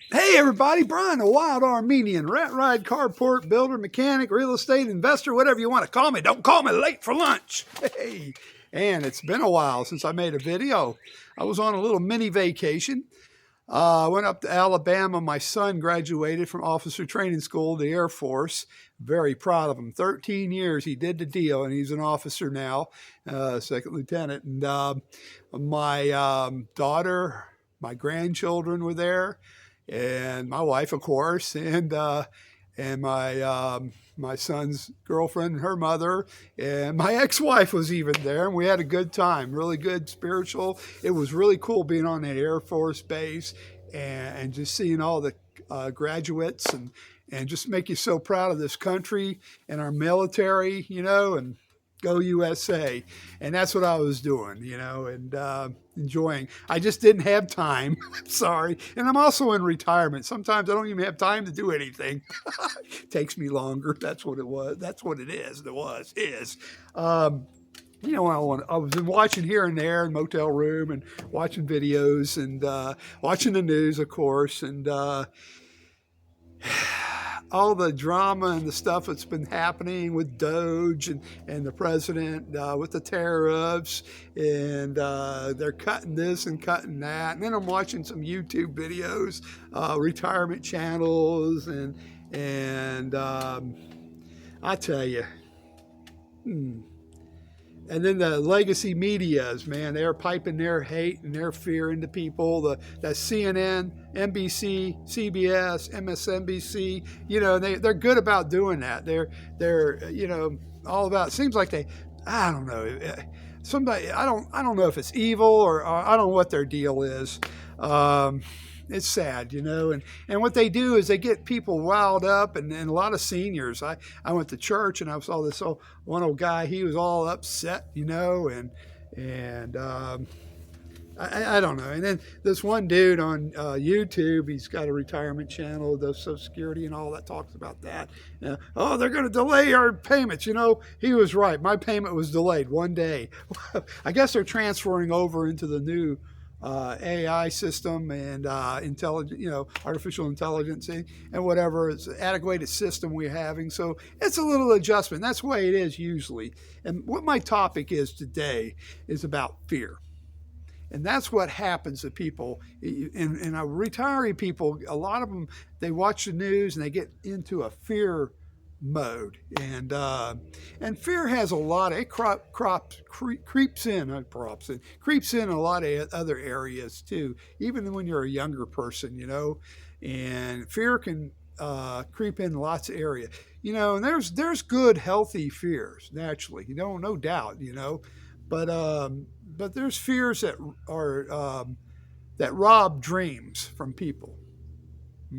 Hey everybody, Brian, the Wild Armenian, rat ride, carport builder, mechanic, real estate investor, whatever you want to call me. Don't call me late for lunch. Hey, and it's been a while since I made a video. I was on a little mini vacation. I went up to Alabama. My son graduated from officer training school, the Air Force. Very proud of him. 13 years he did the deal, and he's an officer now, second lieutenant. And my daughter, my grandchildren were there, and my wife, of course, and my son's girlfriend and her mother, and my ex-wife was even there, and we had a good time, really good spiritual. It was really cool being on that Air Force base and just seeing all the graduates and just make you so proud of this country and our military, and go USA. And that's what I was doing, and enjoying. I just didn't have time. Sorry. And I'm also in retirement. Sometimes I don't even have time to do anything. It takes me longer. That's what it was. That's what it is. Is. I've been watching here and there in the motel room and watching videos and watching the news, of course, and all the drama and the stuff that's been happening with Doge and the president with the tariffs, and they're cutting this and cutting that. And then I'm watching some YouTube videos, retirement channels, and I tell you, And then the legacy medias, man, they're piping their hate and their fear into people. The CNN, NBC, CBS, MSNBC, they're good about doing that. They're all about. It seems like I don't know. Somebody, I don't know if it's evil or I don't know what their deal is. It's sad, and what they do is they get people riled up, and a lot of seniors. I went to church and I saw this one old guy. He was all upset, and I don't know. And then this one dude on YouTube, he's got a retirement channel, does Social Security and all that, talks about that. They're going to delay our payments. He was right. My payment was delayed one day. I guess they're transferring over into the new AI system and artificial intelligence and whatever. It's an adequate system we're having. So it's a little adjustment. That's the way it is usually. And what my topic is today is about fear. And that's what happens to people. And retiree people, a lot of them, they watch the news and they get into a fear mode, and fear has a lot of creeps in a lot of other areas too, even when you're a younger person, and fear can creep in lots of areas, and there's good healthy fears naturally, no doubt, but there's fears that are that rob dreams from people.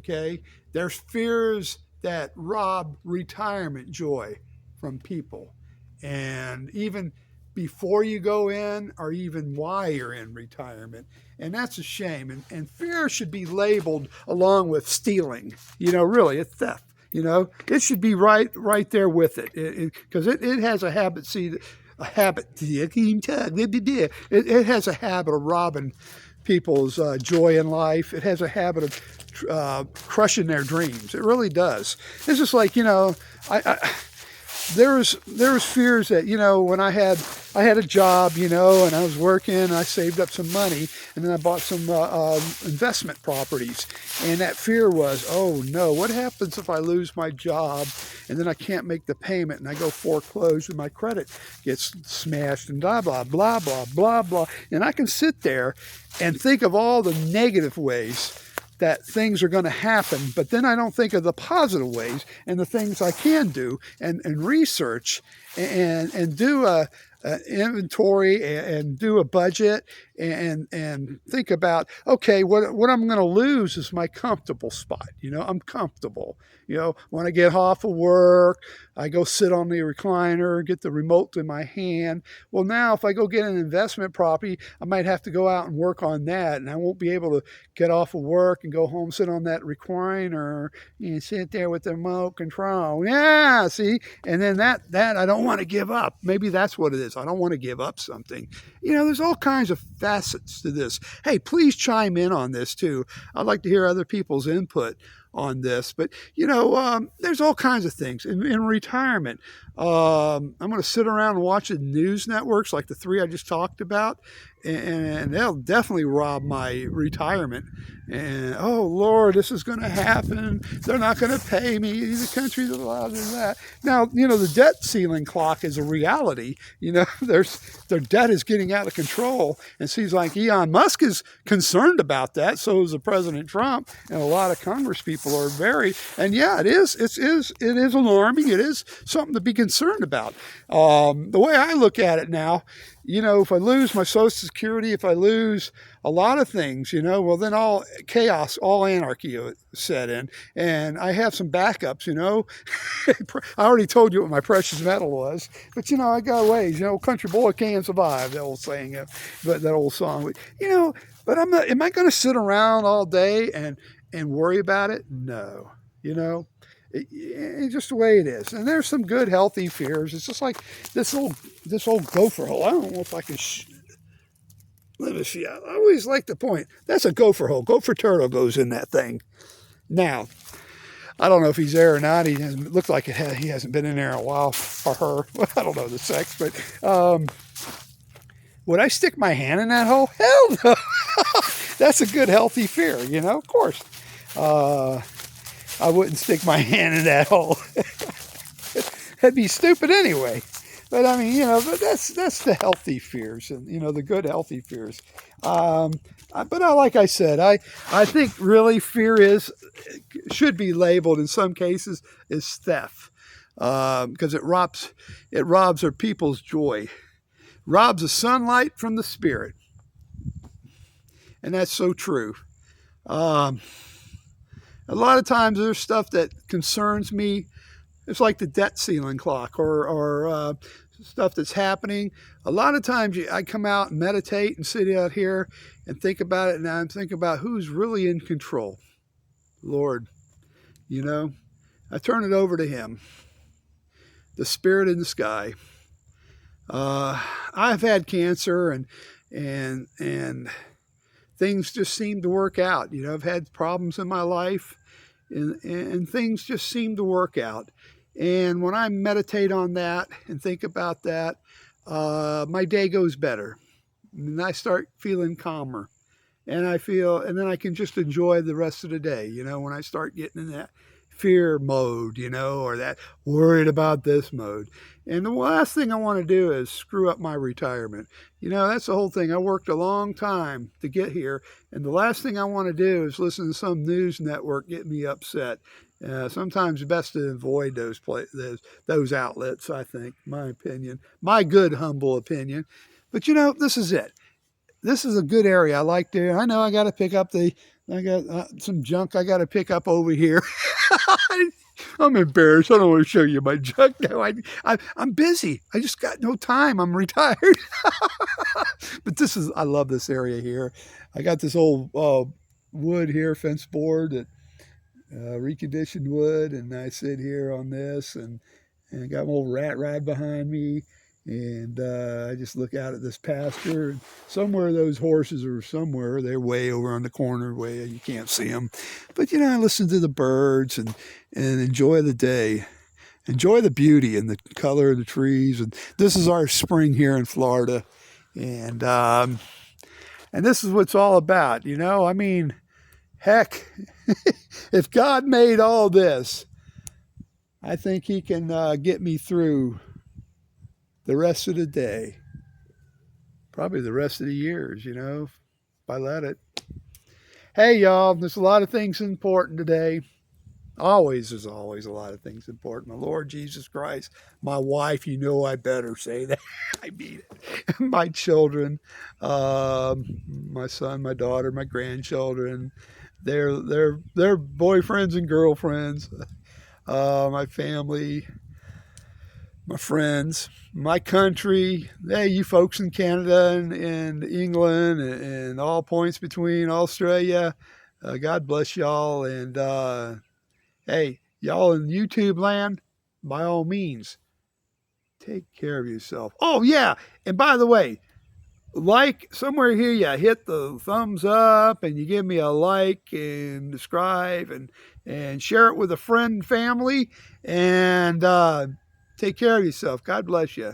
Okay, there's fears that rob retirement joy from people. And even before you go in, or even while you're in retirement. And that's a shame. And fear should be labeled along with stealing. Really, it's theft. It should be right there with it. Because it has a habit, it has a habit of robbing people's joy in life. It has a habit of crushing their dreams. It really does. It's just like, there's fears that, when I had a job, and I was working, and I saved up some money, and then I bought some investment properties, and that fear was, oh no, what happens if I lose my job and then I can't make the payment and I go foreclose and my credit gets smashed and blah blah blah blah blah blah. And I can sit there and think of all the negative ways that things are going to happen, but then I don't think of the positive ways and the things I can do and research and do a inventory and do a budget and think about, okay, what I'm going to lose is my comfortable spot. I'm comfortable. When I get off of work, I go sit on the recliner, get the remote in my hand. Well, now if I go get an investment property, I might have to go out and work on that, and I won't be able to get off of work and go home, sit on that recliner, and sit there with the remote control. Yeah, see? And then that I don't want to give up. Maybe that's what it is. I don't want to give up something. There's all kinds of facets to this. Hey, please chime in on this too. I'd like to hear other people's input on this. But, there's all kinds of things. In retirement, I'm going to sit around and watch the news networks like the three I just talked about, and they'll definitely rob my retirement. And, oh, Lord, this is going to happen. They're not going to pay me. The country's allowed to do that. Now, the debt ceiling clock is a reality. Their debt is getting out of control. And it seems like Elon Musk is concerned about that. So is President Trump. And a lot of Congress people are very, and yeah, it is alarming. It is something to be concerned about. The way I look at it now, if I lose my Social Security, if I lose a lot of things, well, then all chaos, all anarchy set in. And I have some backups, I already told you what my precious metal was, but, I got ways, country boy can't survive, that old saying, but that old song. But I'm not, am I going to sit around all day and worry about it? No, it's just the way it is. And there's some good, healthy fears. It's just like this old gopher hole. I don't know if I can. Let me see. I always like to point. That's a gopher hole. Gopher turtle goes in that thing. Now, I don't know if he's there or not. He doesn't look like he hasn't been in there in a while, or her. Well, I don't know the sex, but would I stick my hand in that hole? Hell no. That's a good, healthy fear. Of course. I wouldn't stick my hand in that hole. That'd be stupid anyway. But I mean, but that's the healthy fears, and the good, healthy fears. But like I said, I think really fear should be labeled in some cases as theft, because it robs our people's joy, robs the sunlight from the spirit, and that's so true. A lot of times there's stuff that concerns me. It's like the debt ceiling clock or stuff that's happening. A lot of times I come out and meditate and sit out here and think about it, and I'm thinking about who's really in control. Lord, I turn it over to Him, the Spirit in the sky. I've had cancer and things just seem to work out. I've had problems in my life, and things just seem to work out. And when I meditate on that and think about that, my day goes better. And I start feeling calmer. And then I can just enjoy the rest of the day, when I start getting in that fear mode, or that worried about this mode. And the last thing I want to do is screw up my retirement. That's the whole thing. I worked a long time to get here. And the last thing I want to do is listen to some news network get me upset. Sometimes it's best to avoid those outlets, I think, my opinion, my good, humble opinion. But, this is it. This is a good area. I know I got to pick up I got some junk I got to pick up over here. I'm embarrassed. I don't want to show you my junk now. I'm busy. I just got no time. I'm retired. But I love this area here. I got this old wood here, fence board, reconditioned wood, and I sit here on this, and I got my old rat rod behind me. And I just look out at this pasture, and somewhere those horses are somewhere. They're way over on the corner, way you can't see them. But, I listen to the birds and enjoy the day. Enjoy the beauty and the color of the trees. And this is our spring here in Florida. And this is what it's all about, I mean, heck, if God made all this, I think He can get me through the rest of the day, probably the rest of the years, if I let it. Hey, y'all, there's a lot of things important today. There's always a lot of things important. The Lord Jesus Christ, my wife, I better say that. I mean it. My children, my son, my daughter, my grandchildren, their boyfriends and girlfriends, my family, my friends, my country, hey, you folks in Canada and England and all points between Australia, God bless y'all. And hey, y'all in YouTube land, by all means, take care of yourself. Oh, yeah, and by the way, like somewhere here, you hit the thumbs up and you give me a like and subscribe and share it with a friend and family. And take care of yourself. God bless you.